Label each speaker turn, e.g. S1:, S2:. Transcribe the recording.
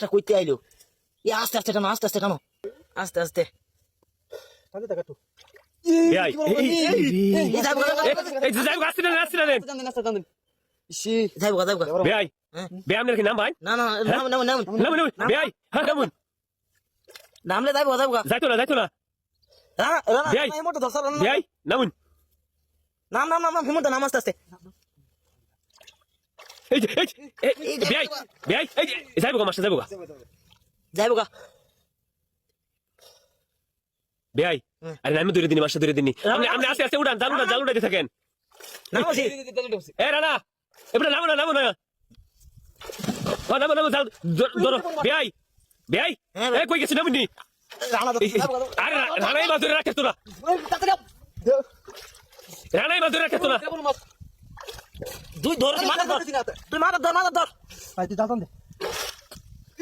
S1: মাছটা কইতে আইলো আস্তে আস্তে টানো আস্তে আস্তে টানো আস্তে আস্তে নামলে যাইবো
S2: যাইতো না নামুন
S1: নাম নাম নাম হিমন্ত নাম আস্তে আস্তে
S2: যাইবো গা মাস্টার
S1: যাইবো গা
S2: বেআই আরে নামে দূরে দিনি মাস্টার দূরে দিনি আপনি আস্তে আস্তে উড়ান জাল উড়াইতে থাকেন
S1: নামছি
S2: এ রানা এবারে নামো না নামো জাল ধরো বেআই এ কই গেছি নামুনি আরে রানাই মা ধরে রাখে তোরা রানাই মা ধরে রাখে তোরা
S1: দুই ধর মাথা ধর তুই মাথা ধর
S3: ভাই তুই জানতাম দে